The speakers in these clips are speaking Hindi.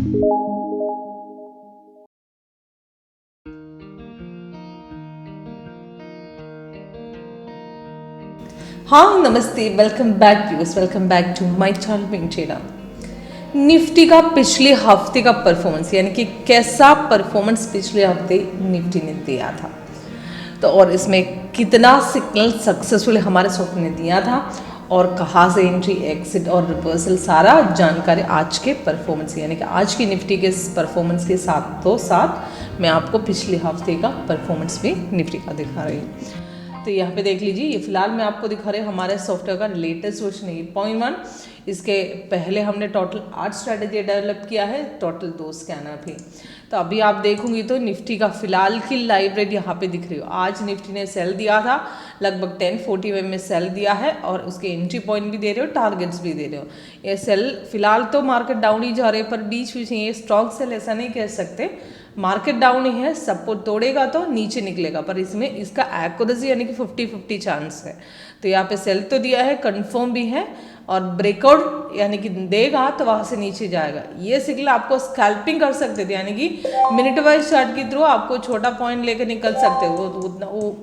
हाँ नमस्ते, welcome back viewers, welcome back to my channel पिंचेरा। निफ्टी का पिछले हफ्ते का परफॉर्मेंस यानी कि कैसा परफॉर्मेंस पिछले हफ्ते निफ्टी ने दिया था, तो और इसमें कितना सिग्नल सक्सेसफुल हमारे स्टॉक ने दिया था और कहाँ से एंट्री एग्जिट और रिवर्सल, सारा जानकारी आज के परफॉर्मेंस यानी कि आज की निफ्टी के परफॉर्मेंस के साथ मैं आपको पिछले हफ्ते का परफॉर्मेंस भी निफ्टी का दिखा रही हूँ। तो यहाँ पे देख लीजिए, ये फिलहाल मैं आपको दिखा रही हूँ हमारे सॉफ्टवेयर का लेटेस्ट वर्जन 8.1। इसके पहले हमने टोटल 8 स्ट्रैटेजी डेवलप किया है, टोटल 2 स्कैनर भी। तो अभी आप देखोगे तो निफ्टी का फिलहाल की लाइव रेट यहाँ पे दिख रही हो। आज निफ्टी ने सेल दिया था, लगभग 10:40 में सेल दिया है और उसके एंट्री पॉइंट भी दे रहे हो, टारगेट्स भी दे रहे हो। ये सेल फिलहाल तो मार्केट डाउन ही जा रहे हैं, पर बीच बीच में ये स्ट्रॉन्ग सेल ऐसा नहीं कह सकते, मार्केट डाउन ही है, सपोर्ट तोड़ेगा तो नीचे निकलेगा, पर इसमें इसका एक्यूरेसी यानी कि 50-50 चांस है। तो यहाँ पे सेल तो दिया है, कंफर्म भी है और ब्रेकआउट यानी कि देगा तो वहाँ से नीचे जाएगा। ये सिग्नल आपको स्कैल्पिंग कर सकते थे, यानी कि मिनट वाइज चार्ट के थ्रू आपको छोटा पॉइंट लेकर निकल सकते हो।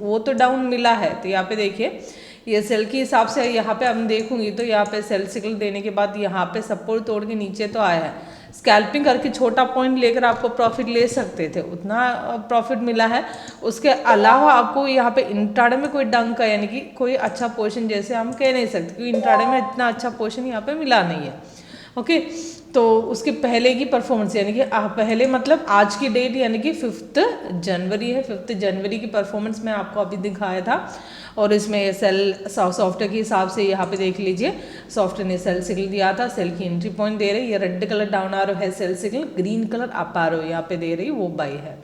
वो तो डाउन मिला है। तो यहाँ पे देखिए, ये सेल के हिसाब से यहाँ पे हम देखूंगी तो यहाँ पे सेल सिग्नल देने के बाद यहाँ पे सपोर्ट तोड़ के नीचे तो आया है। स्कैल्पिंग करके छोटा पॉइंट लेकर आपको प्रॉफिट ले सकते थे, उतना प्रॉफिट मिला है। उसके अलावा आपको यहाँ पे इंट्राडे में कोई डंक का यानी कि कोई अच्छा पोजीशन जैसे हम कह नहीं सकते, क्योंकि इंट्राडे में इतना अच्छा पोजीशन यहाँ पे मिला नहीं है। ओके, तो उसके पहले की परफॉर्मेंस यानी कि पहले मतलब आज की डेट यानी कि 5 जनवरी है। 5 जनवरी की परफॉर्मेंस मैं आपको अभी दिखाया था और इसमें सेल सॉफ्टवेयर के हिसाब से यहाँ पे देख लीजिए, सॉफ्टवेयर ने सेल सिग्नल दिया था, सेल की एंट्री पॉइंट दे रही, ये रेड कलर डाउन आरो है cell signal, green colour up arrow यहाँ पे दे रही, वो बाई है।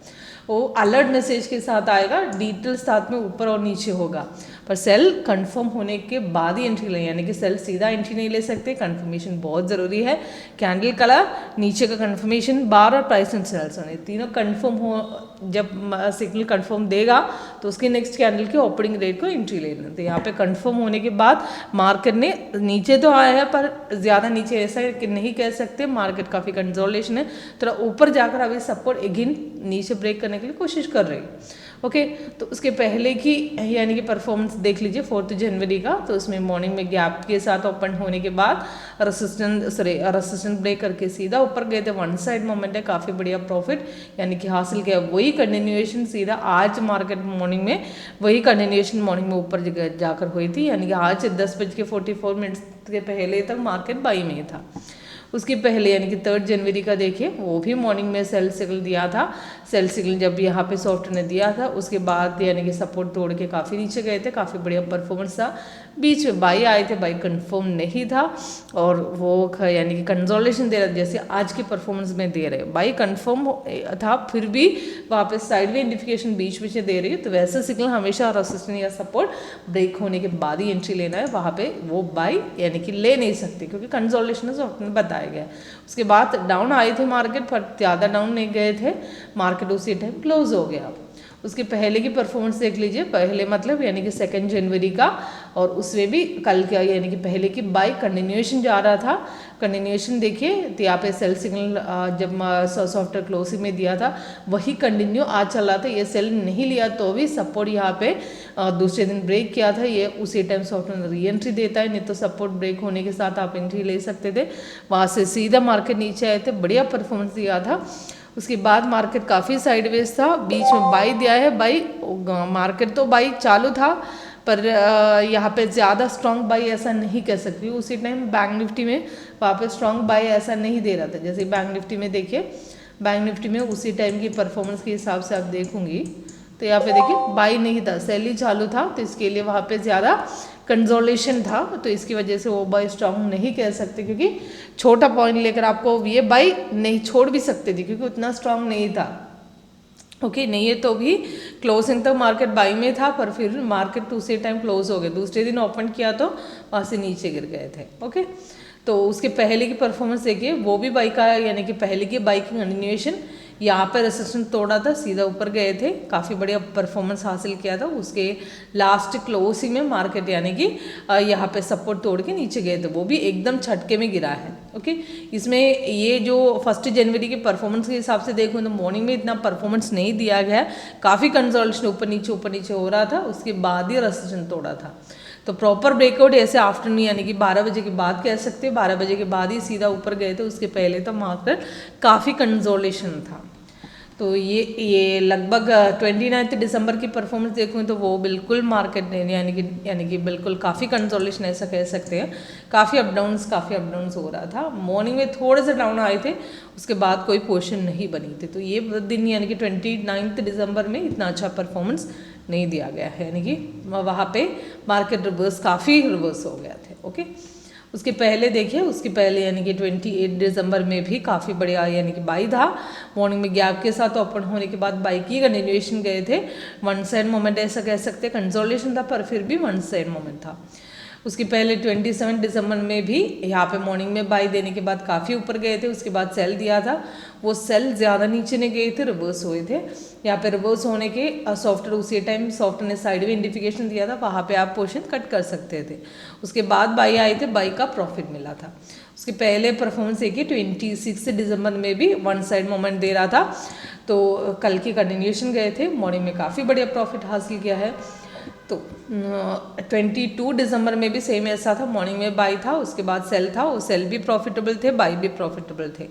वो अलर्ट मैसेज के साथ आएगा, डिटेल साथ में ऊपर और नीचे होगा, पर सेल कंफर्म होने के बाद ही एंट्री लें, यानी कि सेल सीधा एंट्री नहीं ले सकते, कंफर्मेशन बहुत ज़रूरी है। कैंडल कलर, नीचे का कंफर्मेशन बार और प्राइस एंड सेल्स होने, तीनों कंफर्म हो। जब सिग्नल कंफर्म देगा तो उसके नेक्स्ट कैंडल के ओपनिंग रेट को एंट्री लेना। तो यहाँ पे कंफर्म होने के बाद मार्केट ने नीचे तो आया है, पर ज़्यादा नीचे ऐसा नहीं कह सकते, मार्केट काफ़ी कंसोलिडेशन है, थोड़ा ऊपर जाकर अभी सपोर्ट अगेन नीचे ब्रेक करने के लिए कोशिश कर रही है। ओके, तो उसके पहले की यानी कि परफॉर्मेंस देख लीजिए 4 जनवरी का। तो उसमें मॉर्निंग में गैप के साथ ओपन होने के बाद रेसिस्टेंस ब्रेक करके सीधा ऊपर गए थे, वन साइड मोमेंट है, काफ़ी बढ़िया प्रॉफिट यानी कि हासिल किया। वही कंटिन्यूएशन सीधा आज मार्केट मॉर्निंग में वही कंटिन्यूएशन मॉर्निंग में ऊपर जाकर हुई थी, यानी कि आज 10:44 के पहले तक मार्केट बाई में था। उसके पहले यानी कि 3 जनवरी का देखिए, वो भी मॉर्निंग में सेल सिग्नल दिया था। सेल सिग्नल जब यहाँ पे सॉफ्टवेयर ने दिया था, उसके बाद यानी कि सपोर्ट तोड़ के काफ़ी नीचे गए थे, काफ़ी बढ़िया परफॉर्मेंस था। बीच में बाई आए थे, बाई कंफर्म नहीं था और वो यानी कि कंसोलिडेशन दे रहा, जैसे आज की परफॉर्मेंस में दे रहे, बाई कंफर्म था, फिर भी वहाँ पे साइड में इंडिफिकेशन बीच बीच में दे रही है। तो वैसे सिग्नल हमेशा रेजिस्टेंस या सपोर्ट ब्रेक होने के बाद ही एंट्री लेना है, वहाँ पे वो बाई यानी कि ले नहीं सकते, क्योंकि कंसोलिडेशन सॉफ्टवेयर बताया गया। उसके बाद डाउन आए थे मार्केट, पर ज़्यादा डाउन नहीं गए थे, मार्केट उसी टाइम क्लोज हो गया। उसके पहले की परफॉर्मेंस देख लीजिए, पहले मतलब यानी कि 2 जनवरी का, और उसमें भी कल का यानी कि पहले की बाई कंटिन्यूएशन जा रहा था। कंटिन्यूएशन देखिए, तो यहाँ पे सेल सिग्नल जब सॉफ्टवेयर क्लोजिंग में दिया था वही कंटिन्यू आज चल रहा था। ये सेल नहीं लिया तो भी सपोर्ट यहाँ पे दूसरे दिन ब्रेक किया था, ये उसी टाइम सॉफ्टवेयर री एंट्री देता है, नहीं तो सपोर्ट ब्रेक होने के साथ आप एंट्री ले सकते थे। वहाँ से सीधा मार्केट नीचे आए थे, बढ़िया परफॉर्मेंस दिया था। उसके बाद मार्केट काफ़ी साइडवेज था, बीच में बाई दिया है, बाई मार्केट तो बाई चालू था, पर यहाँ पे ज़्यादा स्ट्रॉन्ग बाई ऐसा नहीं कह सकती। उसी टाइम बैंक निफ्टी में वहाँ पे स्ट्रॉन्ग बाई ऐसा नहीं दे रहा था, जैसे बैंक निफ्टी में देखिए, बैंक निफ्टी में उसी टाइम की परफॉर्मेंस के हिसाब से आप देखूंगी तो यहाँ पे देखिए बाई नहीं था, सेल ही चालू था, तो इसके लिए वहाँ पे ज़्यादा कंसोलिडेशन था, तो इसकी वजह से वो बाई स्ट्रॉन्ग नहीं कह सकते, क्योंकि छोटा पॉइंट लेकर आपको ये बाई नहीं छोड़ भी सकते थे, क्योंकि उतना स्ट्रॉन्ग नहीं था। ओके, नहीं है तो भी क्लोजिंग तक मार्केट बाई में था, पर फिर मार्केट उसी टाइम क्लोज हो गया, दूसरे दिन ओपन किया तो वहाँ से नीचे गिर गए थे। ओके, तो उसके पहले की परफॉर्मेंस देखिए, वो भी बाई का यानी कि पहले की बाई की कंटिन्यूएशन, यहाँ पे रेसिस्टेंस तोड़ा था, सीधा ऊपर गए थे, काफ़ी बढ़िया परफॉर्मेंस हासिल किया था। उसके लास्ट क्लोजिंग में मार्केट यानी कि यहाँ पे सपोर्ट तोड़ के नीचे गए थे, वो भी एकदम झटके में गिरा है। ओके, इसमें ये जो 1 जनवरी के परफॉर्मेंस के हिसाब से देखूँ तो मॉर्निंग में इतना परफॉर्मेंस नहीं दिया गया, काफ़ी कंसोलिडेशन ऊपर नीचे हो रहा था, उसके बाद ही रेसिस्टेंस तोड़ा था। तो प्रॉपर ब्रेकआउट ऐसे आफ्टरनून यानी कि 12 बजे के बाद कह सकते हैं, 12 बजे के बाद ही सीधा ऊपर गए थे, उसके पहले तो मार्केट काफ़ी कंसोलिडेशन था। तो ये लगभग 29 दिसंबर की परफॉर्मेंस देखूँ तो वो बिल्कुल मार्केट यानी कि बिल्कुल काफ़ी कंसोलिडेशन ऐसा कह सकते हैं, काफ़ी अप डाउन्स हो रहा था। मॉर्निंग में थोड़े से डाउन आए थे, उसके बाद कोई पोजीशन नहीं बनी थी। तो ये दिन यानी कि 29 दिसंबर में इतना अच्छा परफॉर्मेंस नहीं दिया गया है, यानी कि वहाँ पे मार्केट काफ़ी रिवर्स हो गया थे। ओके, उसके पहले देखिए, उसके पहले यानी कि 28 दिसंबर में भी काफ़ी बढ़िया यानी कि बाई था। मॉर्निंग में गैप के साथ ओपन होने के बाद बाई की कंटिन्यूएशन गए थे, वन साइड मोमेंट ऐसा कह सकते हैं, कंसोलिडेशन था पर फिर भी वन साइड मोमेंट था। उसके पहले 27 दिसंबर में भी यहाँ पे मॉर्निंग में बाई देने के बाद काफ़ी ऊपर गए थे, उसके बाद सेल दिया था, वो सेल ज़्यादा नीचे नहीं गए थे, रिवर्स हुए थे। यहाँ पे रिवर्स होने के सॉफ्टवेयर उसी टाइम सॉफ्टवेयर ने साइड में इंडिकेशन दिया था, वहाँ पे आप पोजीशन कट कर सकते थे। उसके बाद बाई आए थे, बाई का प्रॉफिट मिला था। उसके पहले परफॉर्मेंस देखिए 26 दिसंबर में भी वन साइड मोमेंट दे रहा था, तो कल की कंटिन्यूएशन गए थे, मॉर्निंग में काफ़ी बढ़िया प्रॉफिट हासिल किया है। तो 22 दिसंबर में भी सेम ऐसा था, मॉर्निंग में बाई था, उसके बाद सेल था, वो सेल भी प्रॉफिटेबल थे, बाई भी प्रॉफिटेबल थे।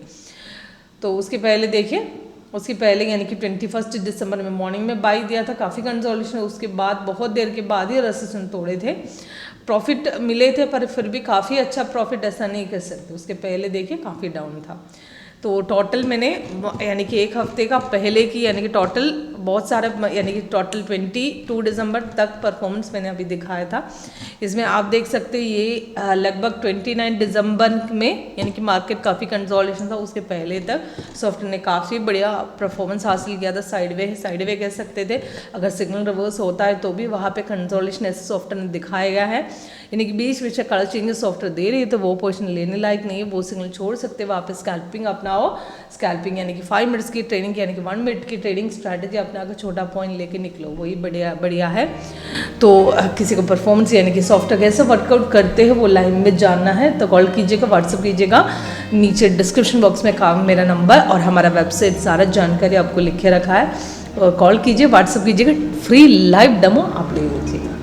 तो उसके पहले देखिए, उसके पहले यानी कि 21 दिसंबर में मॉर्निंग में बाई दिया था, काफ़ी कंसोलिडेशन, उसके बाद बहुत देर के बाद ही रेजिस्टेंस तोड़े थे, प्रॉफिट मिले थे पर फिर भी काफ़ी अच्छा प्रॉफिट ऐसा नहीं कह सकते। उसके पहले देखिए काफ़ी डाउन था। तो टोटल मैंने यानी कि एक हफ्ते का पहले की यानी कि टोटल बहुत सारे यानी कि टोटल 22 दिसंबर तक परफॉर्मेंस मैंने अभी दिखाया था। इसमें आप देख सकते हैं ये लगभग 29 दिसंबर में यानी कि मार्केट काफ़ी कंसोलिडेशन था, उसके पहले तक सॉफ्टवेयर ने काफ़ी बढ़िया परफॉर्मेंस हासिल किया था। साइडवे कह सकते थे, अगर सिग्नल रिवर्स होता है तो भी वहाँ पे कंसोलिडेशन ऐसे सॉफ्टवेयर ने दिखाया गया है, यानी कि बीच बीच में कलर चेंजेस सॉफ्टवेयर दे रही है, तो वो पोजीशन लेने लायक नहीं है, वो सिग्नल छोड़ सकते हैं। वहाँ पे स्कैल्पिंग अपनाओ, स्कैल्पिंग यानी कि 5 मिनट्स की ट्रेडिंग यानी कि 1 मिनट की ट्रेडिंग स्ट्रैटेजी अपना कर छोटा पॉइंट लेके निकलो, वही बढ़िया है। तो किसी को परफॉर्मेंस यानी कि सॉफ्टवेयर कैसे वर्कआउट करते हैं वो लाइन में जानना है तो कॉल कीजिएगा, व्हाट्सअप कीजिएगा, नीचे डिस्क्रिप्शन बॉक्स में काम मेरा नंबर और हमारा वेबसाइट सारा जानकारी आपको लिखे रखा है, कॉल कीजिए, व्हाट्सअप कीजिएगा, फ्री लाइव डेमो आप ले लीजिए।